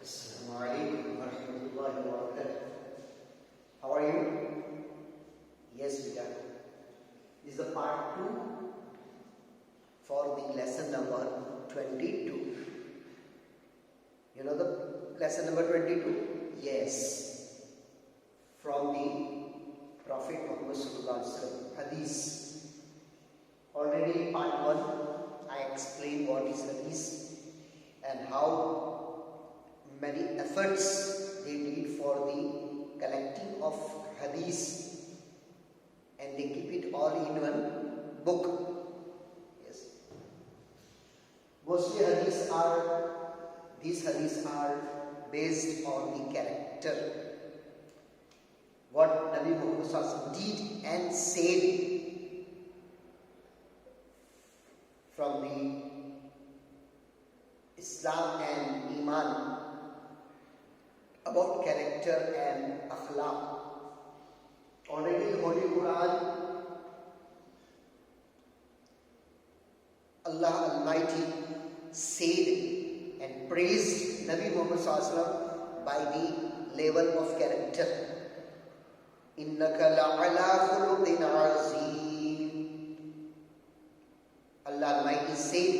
Assalamu alaikum wa rahmatullahi wa barakatuh. How are you? Yes, beta. This is the part 2 for the lesson number 22. You know the lesson number 22? Yes. From the Prophet Muhammad sallallahu alaihi wasallam, Hadith. Already in part 1, I explained what is Hadith and how many efforts they did for the collecting of Hadith, and they keep it all in one book. Yes. Mostly these hadiths are based on the character. What Nabi Muhammad sallallahu alaihi wasallam did and said from the Islam and Iman, about character and akhlaq. Already in Holy Quran, Allah Almighty said and praised Nabi Muhammad sallallahu alaihi wasallam by the level of character. Innaka la'ala khuluqin azim. Allah Almighty said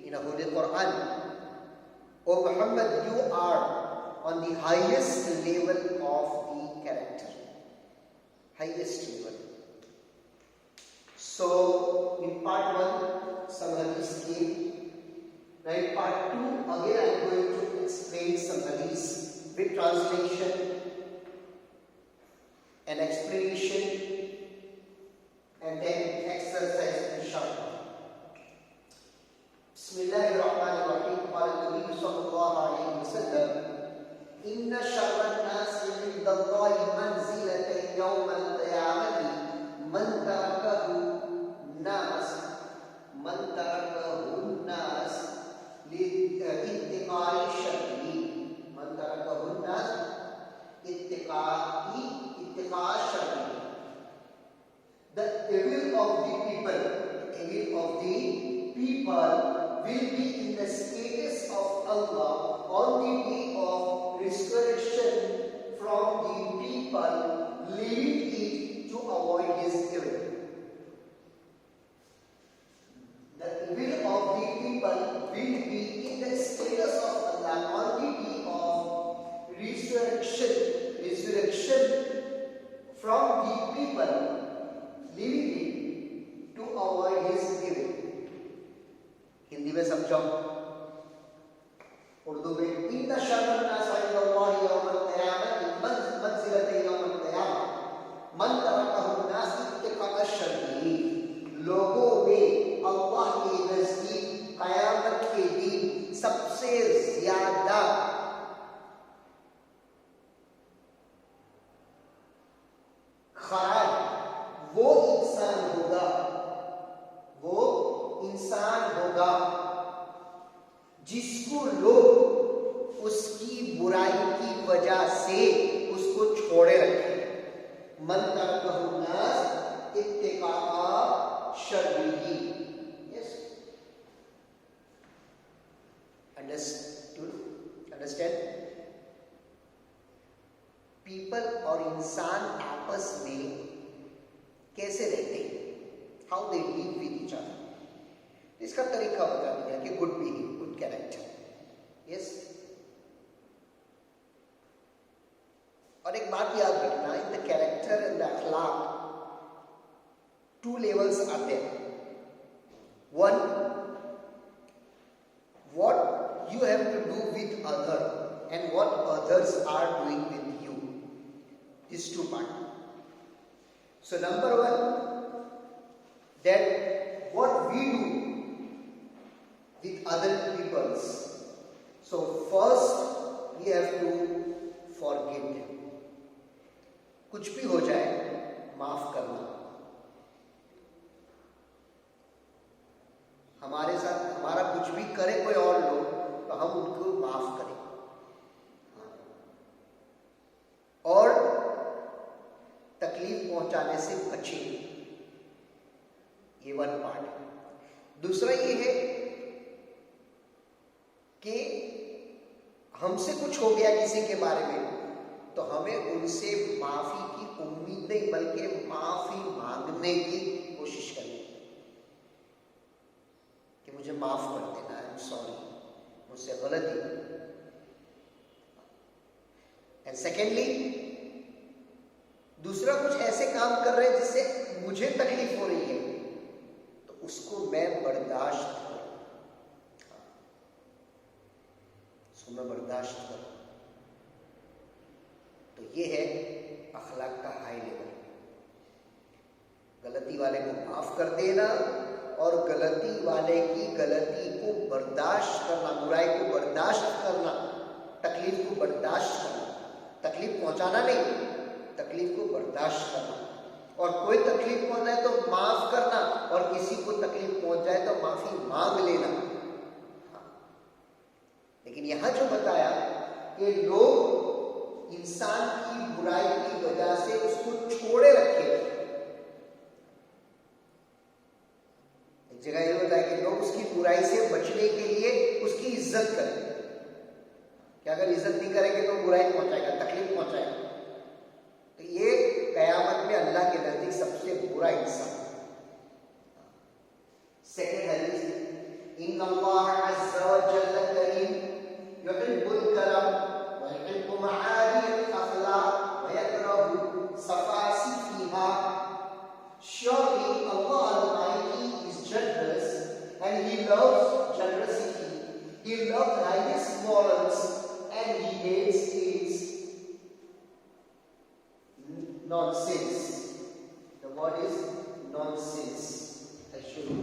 in the Holy Quran, O Muhammad, you are on the highest level of the character. Highest level. So, in part 1, some hadiths came. Now in part 2, again I am going to explain some hadiths with translation and explanation and then exercise inshallah. Bismillahirrahmanirrahim. Qala Nabi sallallahu alaihi wasallam, Inna sharran nasi indallahi manzilatan yawm al-qiyamati man tarakahu nas li-ittiqai sharri. Man tarakahu nas ittiqa sharri. The evil of the people will be in the status of Allah on the day of resurrection from the people, leaving it to avoid his evil. The evil of the people will be in the status of Allah on the day of resurrection from the people, leaving it to avoid his evil. Hindi में समझाओ, उर्दू में इन्ना शर्रन नास इंदल्लाहि यौमल क़ियामति मंज़िलतन यौमल क़ियामा मन तरकहु नास इत्तिक़ा शर्री. लोगों में अल्लाह के नजदीक क़यामत के दिन सबसे ज्यादा खराब वो इंसान होगा जिसको लोग उसकी बुराई की वजह से उसको छोड़े रखे. मन तरकहु नास इत्तिक़ा शर्रिही. Yes. Understand? People और इंसान आपस में कैसे रहते हैं? How they live with each other. इसका तरीका बता दिया कि good behave, good character. Yes. और एक बात याद रखना, in the character and the Akhlaq 2 levels आते हैं. 1, what you have to do with other and what others are doing with you. These 2 parts. So number 1, that what we do with other peoples. So first we have to forgive them. कुछ भी हो जाए माफ करना. हमारे साथ हमारा कुछ भी करे कोई और लोग तो हम उनको माफ करें. और तकलीफ पहुंचाने से बचें. ये 1 पार्ट. दूसरा ये है कि हमसे कुछ हो गया किसी के बारे में, तो हमें उनसे माफी की उम्मीद नहीं बल्कि माफी मांगने की कोशिश करनी कि मुझे माफ कर देना, आई एम सॉरी, मुझसे गलती। एंड सेकेंडली, दूसरा कुछ ऐसे काम कर रहे हैं जिससे मुझे तकलीफ हो रही है, तो उसको मैं बर्दाश्त करूं, उसको मैं बर्दाश्त करूं। तो ये है अखलाक का हाई लेवल। गलती वाले को माफ कर देना और गलती वाले की गलती को बर्दाश्त करना, बुराई को बर्दाश्त करना, तकलीफ को बर्दाश्त करना, तकलीफ पहुंचाना नहीं, तकलीफ को बर्दाश्त करना। और कोई तकलीफ पहुंचाए तो माफ करना, और किसी को तकलीफ पहुंच जाए तो माफी मांग लेना। लेकिन यहां जो बताया कि लोग इंसान की बुराई की वजह से उसको छोड़े रखे। एक जगह ये बताया कि लोग उसकी बुराई से बचने के लिए उसकी इज्जत करें, कि अगर इज्जत नहीं करेंगे तो बुराई पहुंचाएगा, तकलीफ पहुंचाएगा। तो ये कयामत में अल्लाह के नजदीक सबसे बुरा इंसान। सेकंड हदीस, इन्नल्लाह अज़्ज़ा व जल्ल करीम युहिब्बुल करम व युहिब्बु मआलिल अखलाक व यकरहु सफासी फीहा। Surely Allah Almighty is generous and He loves generosity. He loves highest morals and He hates its nonsense. The word is nonsense. Actually,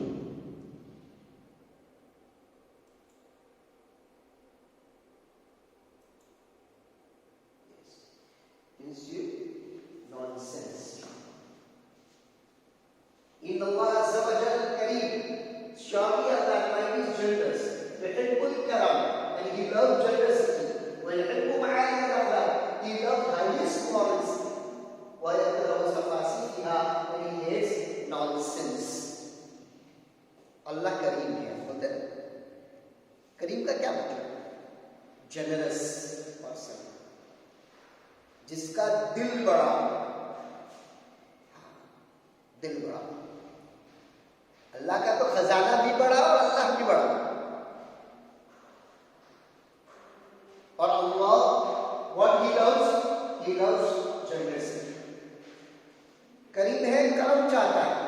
yes, means you nonsense. In Allah Azza wa Jalla Kareem, surely Allah Almighty is generous. Yuhibbul karam, and He loves generosity. Wa yuhibbu ma'ali al-akhlaq, He loves highest morals. Wa yakrahu safasiha, and He hates nonsense. अल्लाह करीम है। बोलते करीम का क्या मतलब? Generous person, जिसका दिल बड़ा, दिल बड़ा। अल्लाह का तो खजाना भी बड़ा और अल्लाह भी बड़ा। और अल्लाह व्हाट ही लव्स जनरसिटी। करीम है, करम चाहता है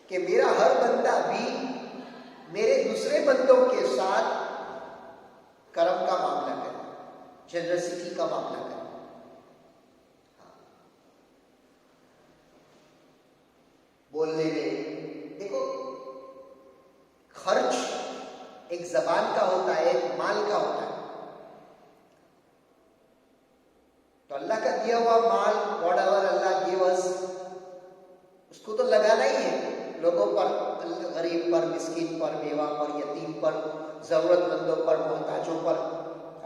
कि मेरा हर बंदा भी मेरे दूसरे बंदों के साथ करम का मामला करे, जनरसिटी का मामला करे। बोलने में देखो, खर्च एक जबान का होता है, एक माल का होता है। तो अल्लाह का दिया हुआ माल, whatever Allah give us, उसको तो लगाना ही है लोगों पर, गरीब पर, मिस्किन पर, बेवा पर, यतीम पर, जरूरतमंदों पर, मोहताजों पर।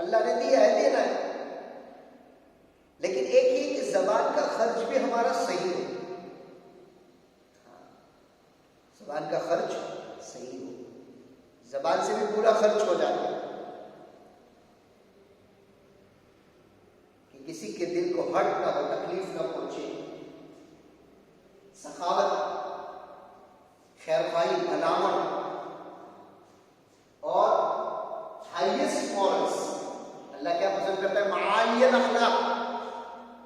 अल्लाह ने दिया है, देना है। लेकिन एक ही कि जबान का खर्च भी हमारा सही हो, जबान का खर्च सही हो। जबान से भी पूरा खर्च हो जाता है कि किसी के दिल को हर्ट ना हो, तकलीफ ना पहुंचे। सखावत, खैरखाई, भलामत और हाईएस्ट मॉरल्स। अल्लाह क्या पसंद करता है? मआलियल अखलाक।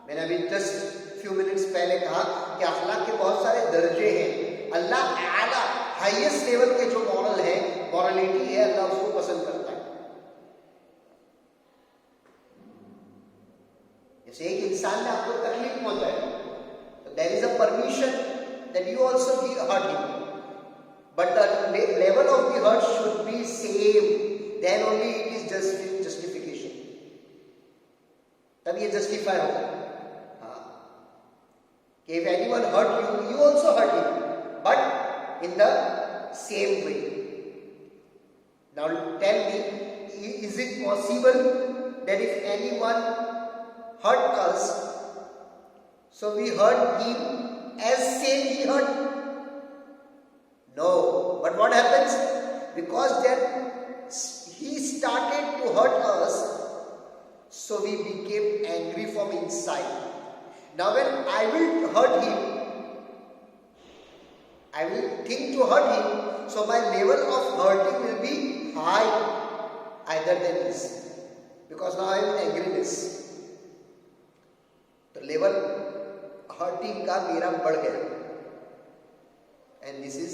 मैंने अभी जस्ट फ्यू मिनट्स पहले कहा कि अखलाक के बहुत सारे दर्जे हैं। अल्लाह आला हाईएस्ट लेवल के जो मॉरल है, मॉरलिटी है, अल्लाह उसको पसंद करता है। जैसे एक इंसान ने आपको तकलीफ पहुंचाई, तो there is a permission that you also hurt him, but the level of the hurt should be same, then only it is justification. तब ये justify होगा। हाँ, कि if anyone hurt you, you also hurt him, but in the same way. Now tell me, is it possible that if anyone hurt us, so we hurt him as same he hurt? No. But what happens? Because then he started to hurt us, so we became angry from inside. Now when I will hurt him, I will think to hurt him, so my level of hurting will be high either than this, because now I am angriness. तो level hurting का मेरा बढ़ गया, and this is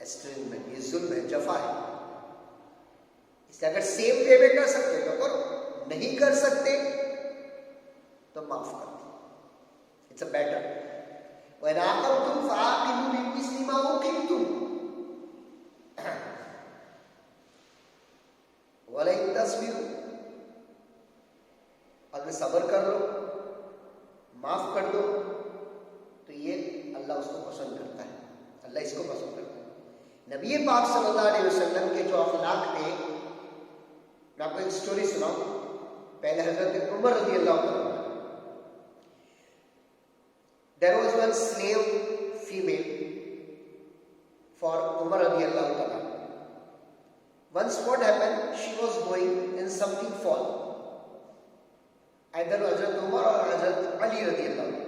एस्ट्रेंजमेंट, ये जुल्म है, जफा है. इसलिए अगर सेम वे में कर सकते तो करो, नहीं कर सकते तो माफ कर दो. It's a better. वह आकमतुम फाकिमु बिमिस्लि मा उकिमतुम वला इन तस्बिरु. अगर सब्र कर लो, माफ कर दो, तो ये अल्लाह उसको पसंद करता है. अल्लाह इसको पसंद करता है. नबी पाक सल्लल्लाहु अलैहि वसल्लम के जो अखलाक थे, मैं आपको एक स्टोरी सुनाऊं. पहले हजरत उमर रज़ी अल्लाह तआला, there was one slave female for Umar रज़ी अल्लाह तआला. Once what happened, she was going and something fall. Either Hazrat Umar or Hazrat Ali radiallahu anhu.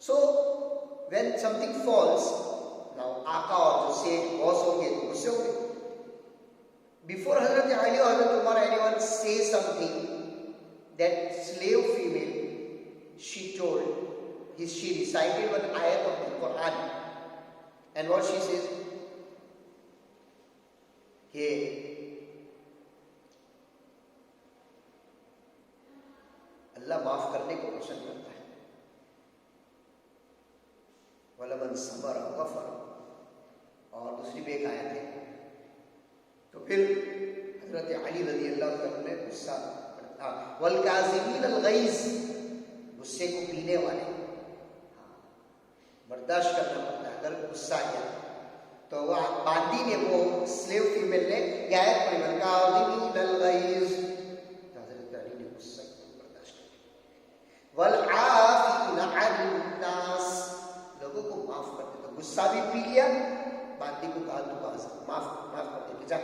So when something falls, now आका और जो सेठ बॉस होंगे तो गुस्से होंगे. Before Hazrat Ali or Hazrat Umar anyone say something, that slave female, she recited one ayat of the Quran, and what she says, हे अल्लाह माफ करने को पसंद करता है. वलमन सबर गफर. और दूसरी भी एक आयत है. तो फिर हजरत अली रज़ी अल्लाह अन्हु ने गुस्सा, वल काज़िमीन अल गैज़, गुस्से को पीने वाले, बर्दाश्त करना पड़ता है. अगर गुस्सा आ गया तो वह बांदी ने, वो स्लेव फीमेल ने यह आयत पढ़ी, वल काज़िमीन अल गैज़, हजरत अली ने गुस्सा बर्दाश्त किया. वल आफ़ीना अनिन नास, लोगों को माफ करते. तो गुस्सा भी पी लिया, बांदी को कहा तू माफ करते कि जा.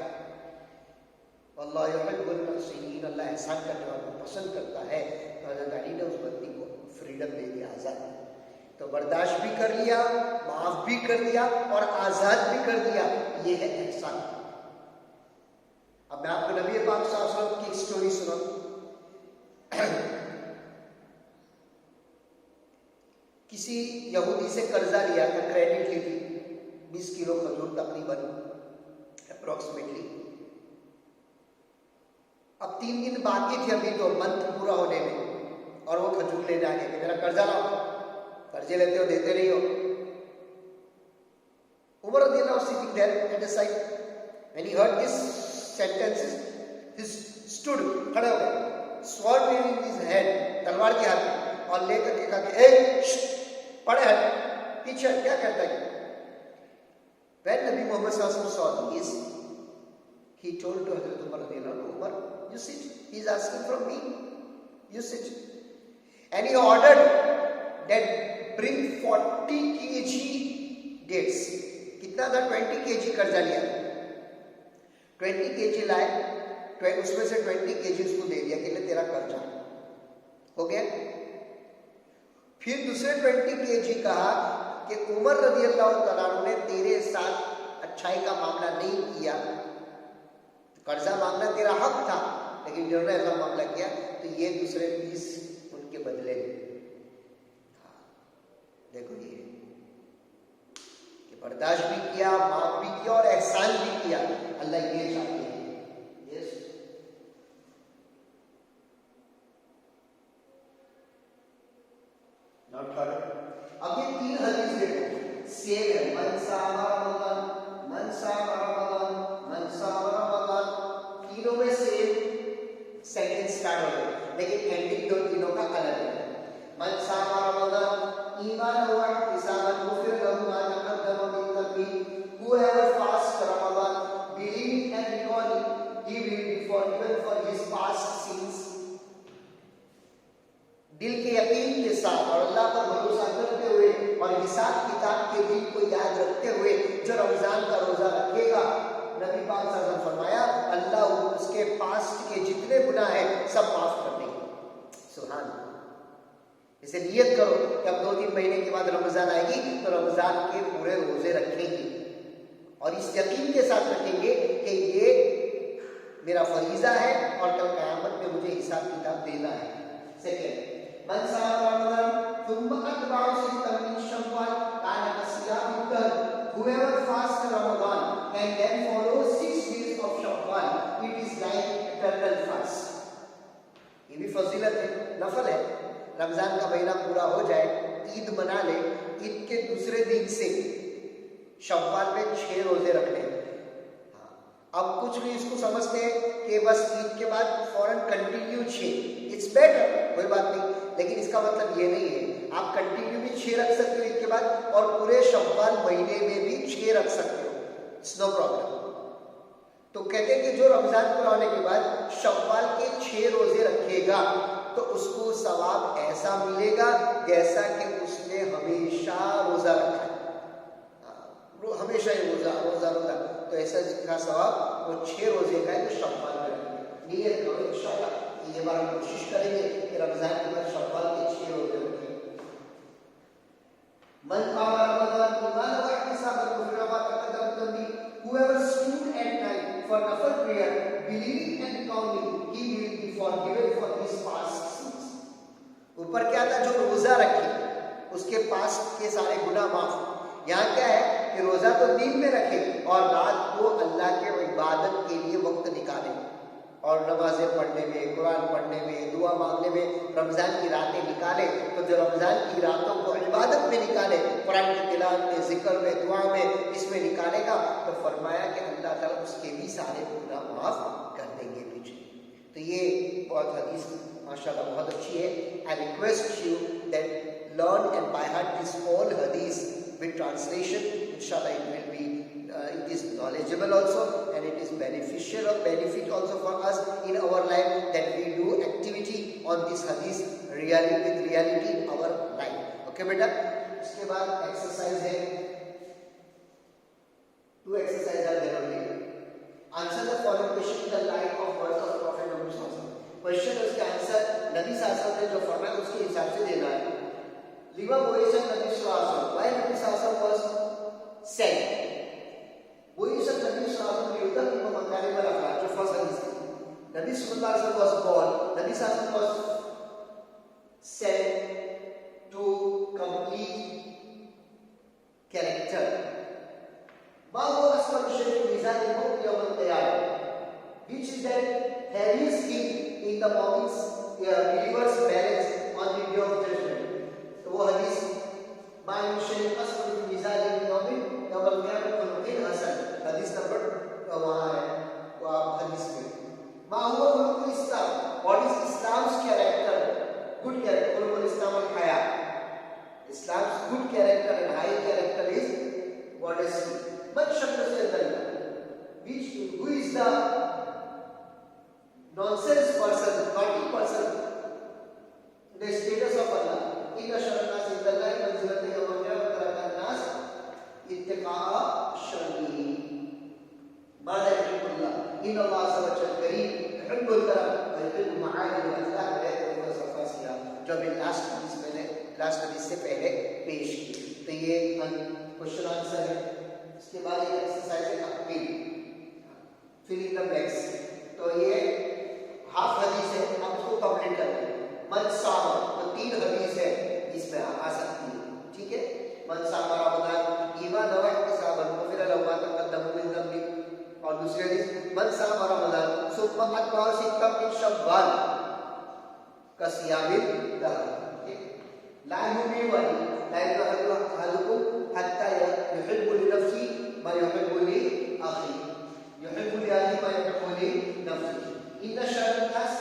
वल्लाहु युहिब्बुल मुहसिनीन, अल्लाह एहसान करने वालों को पसंद करता है. तो हजरत अली ने उस बंदी को फ्रीडम दे दिया, आजाद. तो बर्दाश्त भी कर लिया, माफ भी कर दिया और आजाद भी कर दिया. ये है एहसान. अब मैं आपको नबी पाक सल्लल्लाहु अलैहि वसल्लम की एक स्टोरी सुनाऊं. किसी यहूदी से कर्जा लिया था, क्रेडिट ली थी, 20 किलो खजूर तकरीबन अप्रोक्सीमेटली. अब 3 दिन बाकी थे अभी तो मंथ पूरा होने में, और वो खजूर ले जाके कि मेरा कर्जा लाओ, कर्जे लेते हो देते नहीं हो. उमर रज़ियल्लाहु अन्हु sitting there at the side, when he heard this sentences, he stood, खड़े हो गए, sword in his hand, तलवार के हाथ में, और लेकर के कहा कि ए पढ़े हट, पीछे क्या करता है. When Nabi Muhammad sallallahu alaihi wasallam saw this, he told to Hazrat Umar radiallahu anhu, Umar, you sit. He is asking from me, you sit. And he ordered that bring 40 kg dates. कितना था? 20 kg कर्जा लिया, 20 kg लाए, उसमें से 20 kg उसको दे दिया कि ले तेरा कर्जा हो गया. फिर दूसरे 20 kg कहा कि उमर रज़ियल्लाहु तआला अन्हु ने तेरे साथ अच्छाई का मामला नहीं किया, कर्जा मांगना तेरा हक था, लेकिन जिन्होंने ऐसा मामला किया तो ये दूसरे 20 उनके बदले. देखो ये कि बर्दाश्त भी किया, माफ भी किया और एहसान भी किया. अल्लाह ये चाहते हैं. Yes, not third. अब ये 3 हदीस देखो, सेम है. मन सामा रमज़ान, मन सामा रमज़ान, मन सामा रमज़ान, तीनों में सेम सेंटेंस स्टार्ट हो गया, लेकिन एंडिंग दो तीनों का अलग है. मन सामा रमज़ान ईमान हुआ हिसाबन गुफिर लहु मा तक़द्दम मिन ज़ंबि. Whoever fasts Ramadan believing and recalling, he will be forgiven for his past sins. दिल के यकीन के साथ और अल्लाह पर भरोसा करते हुए और हिसाब किताब के दिन को याद रखते हुए जो रमजान का रोजा रखेगा, नबी पाक सल्लल्लाहु अलैहि वसल्लम फरमाया अल्लाह उसके पास्ट के जितने गुनाह हैं सब माफ कर देंगे। सुभान अल्लाह। इसे नियत करो कि अब 2-3 महीने के बाद रमजान आएगी तो रमजान के पूरे रोजे रखेंगे और इस यकीन के साथ रखेंगे कि ये मेरा फरीजा है और कल क़यामत में मुझे हिसाब किताब देना है। सेकंड, मन साम रमजान थुम्मा अतबाउ सित्तन मिन शव्वाल काना कसियाम दर। Whoever fasts Ramadan and then follows 6 days of Shawwal, it is like eternal fast. ये भी फजीलत है, नफल है। रमजान का महीना पूरा हो जाए, ईद मना ले, ईद के दूसरे दिन से शव्वाल में 6 रोजे रखने। अब कुछ भी इसको समझते हैं कि बस ईद के बाद फौरन कंटिन्यू 6, इट्स बेटर, कोई बात नहीं, लेकिन इसका मतलब ये नहीं है। आप कंटिन्यू भी 6 रख सकते हो ईद के बाद और पूरे शव्वाल महीने में भी 6 रख सकते हो, इट्स नो प्रॉब्लम। तो कहते हैं कि जो रमजान पूरा होने के बाद शव्वाल के 6 रोजे रखेगा तो उसको सवाब ऐसा मिलेगा जैसा कि उसने हमेशा रोजा रखा है, हमेशा ही रोजा रोजा रोजा, तो ऐसा का सवाब वो 6 रोजे का है जो शव्वाल में रखेंगे। नियत करो इंशाअल्लाह ये बार हम कोशिश करेंगे कि रमजान के बाद शव्वाल के 6 रोजे रखें। मन कामा रमजान ईमान व इहतिसाबन गुफिर मा तक़द्दम ज़ंबी। Whoever stood at night for nafil prayer, believing and counting, he will be forgiven for his past sins. ऊपर क्या था, जो रोजा रखे उसके पास्ट के सारे गुनाह माफ। यहाँ क्या है कि रोजा तो दिन में रखे और रात को अल्लाह के इबादत के लिए वक्त निकाले और नमाजें पढ़ने में, कुरान पढ़ने में, दुआ मांगने में रमजान की रातें निकाले। तो जो रमजान की रातों को इबादत में निकाले, कुरान की तिलावत में, जिक्र में, दुआ में, इसमें निकालेगा तो फरमाया कि अल्लाह ताला उसके भी सारे गुनाह माफ कर देंगे पीछे। तो ये बहुत हदीस माशाल्लाह बहुत अच्छी है। I request you that learn and by heart this all हदीस with translation. Inshallah it will be it is knowledgeable also and it is beneficial or benefit also for us in our life that we do activity on this hadith reality with reality in our life. Okay beta, उसके बाद exercise है, 2 exercises are there only. Answer the following question in the light of words of Prophet Muhammad sallallahu alaihi wasallam. Question उसके answer नबी सल्लल्लाहु अलैहि वसल्लम ने जो फरमाया उसके हिसाब से देना है। Liva Boyishan Nabi Sallallahu Alaihi Wasallam. Why Nabi Sallallahu Alaihi Wasallam was sent? Boyishan Nabi Sallallahu Alaihi Wasallam Liva Makarim al-Akhlaq. जो first hadith. Nabi Sallallahu Alaihi Wasallam was born. Nabi Sallallahu Alaihi Wasallam was sent to complete character. Ma huwa asfal shay'in fi mizan al-mu'min yawm al-qiyamah. Which is that heaviest thing in the mu'min's believer's balance on the day of judgment. वो हदीस mine शरीफ असफल फी मिजाज यौमिन यौमल क़ियामत खुलुक़िन हसन, हदीस number वहाँ है वो आप हदीस में। मा हुवा खुलुक़ुल इस्लाम, what is Islam's character, good character, खुलुक़ुल इस्लाम वल हया। Islam's good character and high character is modesty. मन शक्ल से अल्लाह, which who is the nonsense person, naughty person, the status of Allah. इन शरनास इंदल्लाह मंजिलत यौम क़ियामत तरकन्नास इत्तिक़ा शरनी मादा यक़ुल्लाह इन अल्लाह सवजल करीम युहिब्बुल करम व युहिब्बु मआलिम अल-अखलाक व युहिब्बु सफ़ासिया, जो भी लास्ट हदीस से पहले पेश की। तो ये क्वेश्चन आंसर है। इसके बाद एक एक्सरसाइज है तकमील, फिल इन द ब्लैंक्स। तो ये हाफ हदीस है, हम इसको कंप्लीट करते हैं। मन सामा, तो 3 हदीस है इसमें आ सकती है, ठीक है। मन सामा रमजान ईमान व इहतिसाबन गुफिर लहु मा तक़द्दम मिन ज़ंबी, और दूसरी हदीस मन सामा रमजान सुम्मा अतबाउ सित्तन मिन शव्वाल कसियामिल दहर। ला युमिन वाली ला युहल्लुकुम हत्ता युहिब्बु लिनफ्सी मा युहिब्बु लि अखी, युहिब्बु लि अखी मा युहिब्बु लि नफ्सी। इन शरनास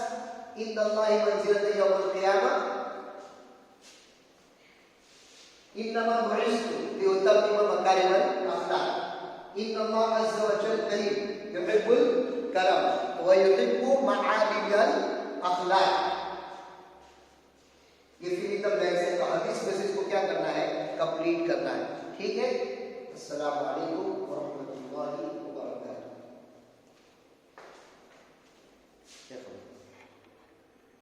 इंदल्लाहि मंजिलत यौमल क़ियामह इन्नमा बुइस्तु लिउतम्मिम मकारिमल अखलाक। इन्नल्लाह अज़्ज़ा व जल करीम युहिब्बुल करम व युहिब्बु मआलिमल अखलाक। ये फिल इन द ब्लैंक्स है। तो हदीस में से इसको क्या करना है, कंप्लीट करना है, ठीक है। अस्सलाम वालेकुम।